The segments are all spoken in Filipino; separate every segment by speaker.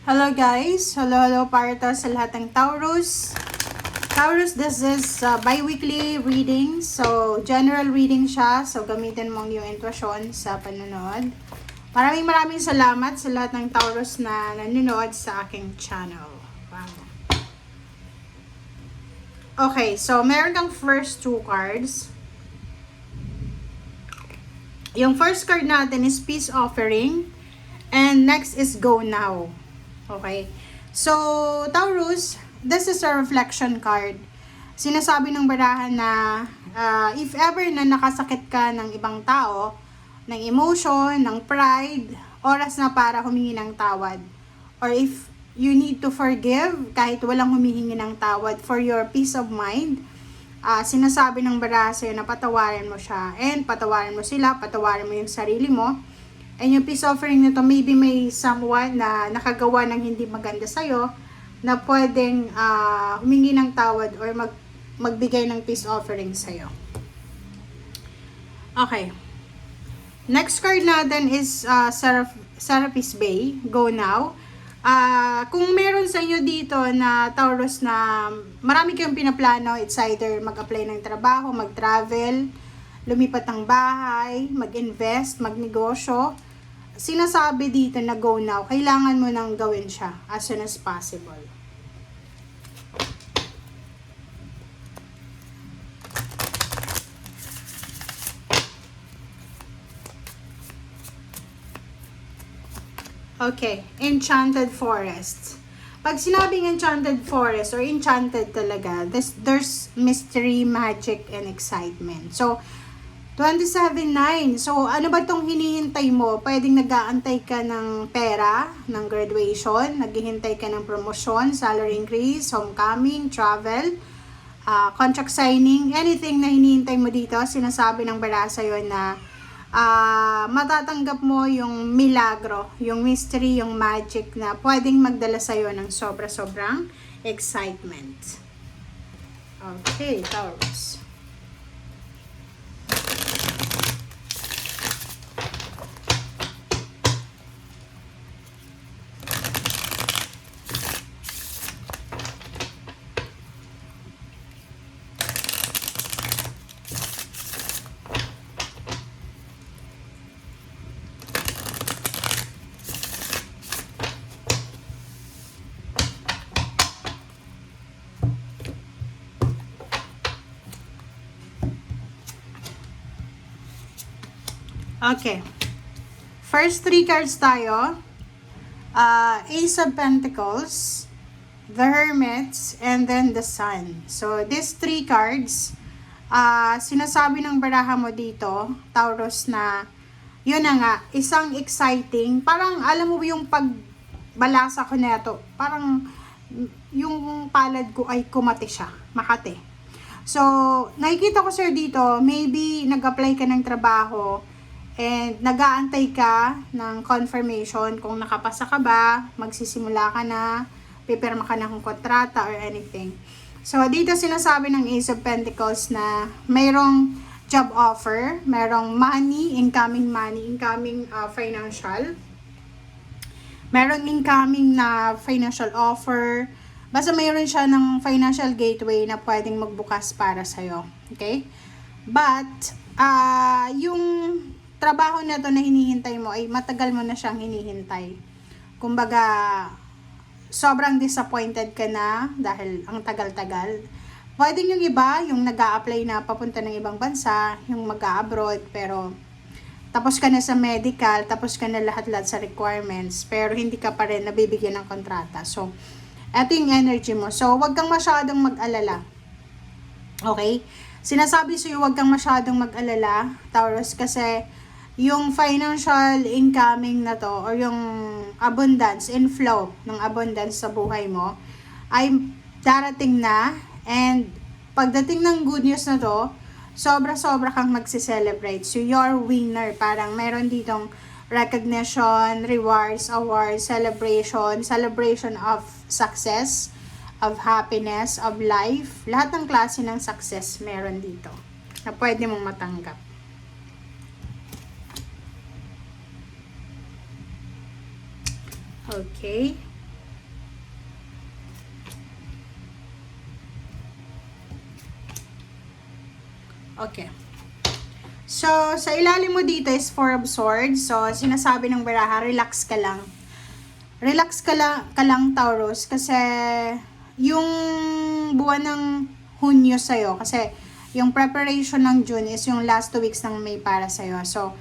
Speaker 1: Hello guys! Hello para to sa lahat ng Taurus. Taurus, this is bi-weekly reading. So, general reading siya. So, gamitin mo yung intuition sa panonood. Maraming salamat sa lahat ng Taurus na nanonood sa aking channel. Wow. Okay, so meron kang first two cards. Yung first card natin is Peace Offering. And next is Go Now. Okay. So, Taurus, this is a reflection card. Sinasabi ng barahan na if ever na nakasakit ka ng ibang tao, ng emotion, ng pride, oras na para humingi ng tawad. Or if you need to forgive, kahit walang humihingi ng tawad for your peace of mind, sinasabi ng baraha sa'yo na patawarin mo siya. And patawarin mo sila, patawarin mo yung sarili mo. And yung peace offering nito, maybe may someone na nakagawa ng hindi maganda sa'yo na pwedeng humingi ng tawad or magbigay ng peace offering sa'yo. Okay. Next card natin is Serapis Bay, Go Now. Kung meron sa inyo dito na Taurus na marami kayong pinaplano, it's either mag-apply ng trabaho, mag-travel, lumipat ng bahay, mag-invest, magnegosyo, sinasabi dito na go now, kailangan mo nang gawin siya as soon as possible. Okay, Enchanted Forest. Pag sinabing Enchanted Forest or enchanted talaga, there's mystery, magic, and excitement. So, 27-9. So, ano ba itong hinihintay mo? Pwedeng nag-aantay ka ng pera, ng graduation, naghihintay ka ng promotion, salary increase, homecoming, travel, contract signing, anything na hinihintay mo dito, sinasabi ng baraha sa'yo na matatanggap mo yung milagro, yung mystery, yung magic na pwedeng magdala sa'yo ng sobra-sobrang excitement. Okay, Taurus. Okay. First three cards tayo. Ace of Pentacles, the Hermits, and then the Sun. So, these three cards, sinasabi ng baraha mo dito, Taurus, na yun na nga, isang exciting, parang alam mo yung pagbalasa ko neto, parang yung palad ko ay kumati siya, makati. So, nakikita ko sir dito, maybe nag-apply ka ng trabaho, and nag-aantay ka ng confirmation kung nakapasa ka ba, magsisimula ka na, pipirma ka na ng kontrata or anything. So, dito sinasabi ng Ace of Pentacles na mayroong job offer, mayroong money, incoming financial. Mayroong incoming na financial offer. Basta mayroon siya ng financial gateway na pwedeng magbukas para sa'yo. Okay? But, yung trabaho na to na hinihintay mo ay matagal mo na siyang hinihintay. Kumbaga, sobrang disappointed ka na dahil ang tagal-tagal. Pwedeng yung iba, yung nag-a-apply na papunta ng ibang bansa, yung mag-a-abroad, pero tapos ka na sa medical, tapos ka na lahat-lahat sa requirements, pero hindi ka pa rin nabibigyan ng kontrata. So, eto yung energy mo. So, wag kang masyadong mag-alala. Okay? Sinasabi sa'yo, wag kang masyadong mag-alala, Taurus, kasi yung financial incoming na to or yung abundance, inflow ng abundance sa buhay mo ay darating na, and pagdating ng good news na to, sobra-sobra kang magse-celebrate. So, you're winner. Parang meron ditong recognition, rewards, awards, celebration of success, of happiness, of life. Lahat ng klase ng success meron dito na pwede mong matanggap. Okay. Okay. So, sa ilalim mo dito is Four of Swords. So, sinasabi ng baraha, relax ka lang. Relax ka lang, Taurus, kasi yung buwan ng Hunyo sa'yo, kasi yung preparation ng June is yung last 2 weeks ng May para sa'yo. So,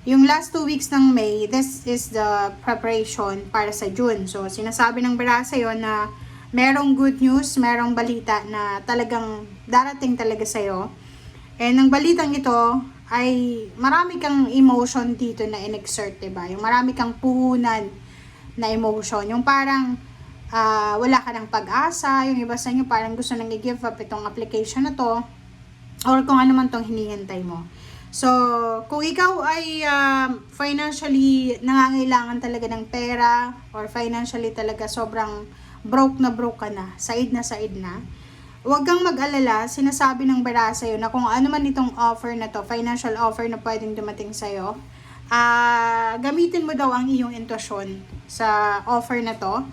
Speaker 1: yung last 2 weeks ng May, this is the preparation para sa June. So, sinasabi ng baraha sa'yo na merong good news, merong balita na talagang darating talaga sa'yo. And ang balitang ito ay marami kang emotion dito na in-exert, diba? Yung marami kang puhunan na emotion. Yung parang wala ka ng pag-asa, yung iba sa inyo parang gusto nang i-give up itong application na to or kung ano man tong hinihintay mo. So, kung ikaw ay financially nangangailangan talaga ng pera or financially talaga sobrang broke ka na, said na, huwag kang mag-alala, sinasabi ng baraha sa'yo na kung ano man itong offer na to, financial offer na pwedeng dumating sa'yo, gamitin mo daw ang iyong intuition sa offer na to.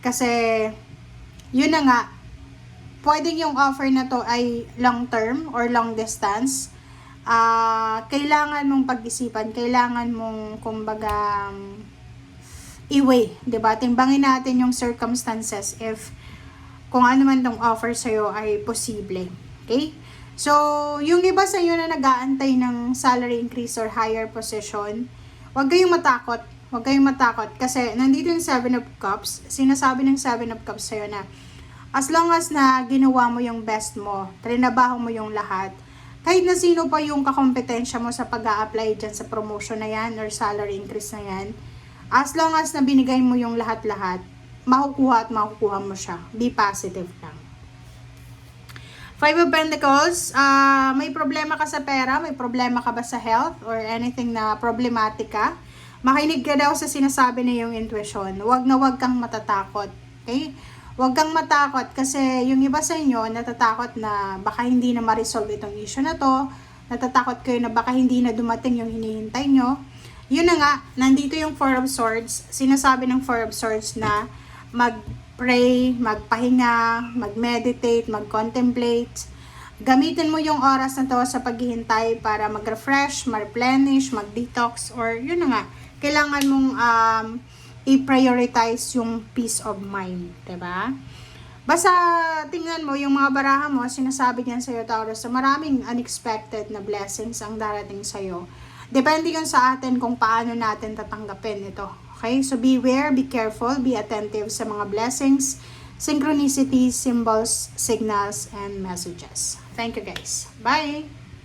Speaker 1: Kasi, yun na nga, pwedeng yung offer na to ay long term or long distance. Kailangan mong pag-isipan, kailangan mong, kumbaga, i-weigh, diba? Timbangin natin yung circumstances if kung ano man tong offer sa'yo ay posible. Okay? So, yung iba sa inyo na nag-aantay ng salary increase or higher position, huwag kayong matakot. Huwag kayong matakot. Kasi, nandito yung 7 of Cups. Sinasabi ng 7 of Cups sa'yo na, as long as na ginawa mo yung best mo, trinabaho mo yung lahat, kahit na sino pa yung kakompetensya mo sa pag-a-apply dyan sa promotion na yan or salary increase na yan, as long as na binigay mo yung lahat-lahat, makukuha mo siya. Be positive lang. 5 of Pentacles, may problema ka sa pera, may problema ka ba sa health or anything na problematika? Makinig ka daw sa sinasabi na yung intuition. Huwag kang matatakot. Okay? Huwag kang matakot kasi yung iba sa inyo natatakot na baka hindi na ma-resolve itong issue na to. Natatakot kayo na baka hindi na dumating yung hinihintay nyo. Yun na nga, nandito yung Four of Swords. Sinasabi ng Four of Swords na mag-pray, magpahinga, mag-meditate, mag-contemplate. Gamitin mo yung oras na to sa paghihintay para mag-refresh, mag-replenish, mag-detox, or yun na nga, kailangan mong i-prioritize yung peace of mind, diba? Basta tingnan mo, yung mga baraha mo, sinasabi niyan sa'yo, Taurus, so maraming unexpected na blessings ang darating sa'yo. Depende yun sa atin kung paano natin tatanggapin ito. Okay? So beware, be careful, be attentive sa mga blessings, synchronicities, symbols, signals, and messages. Thank you guys. Bye!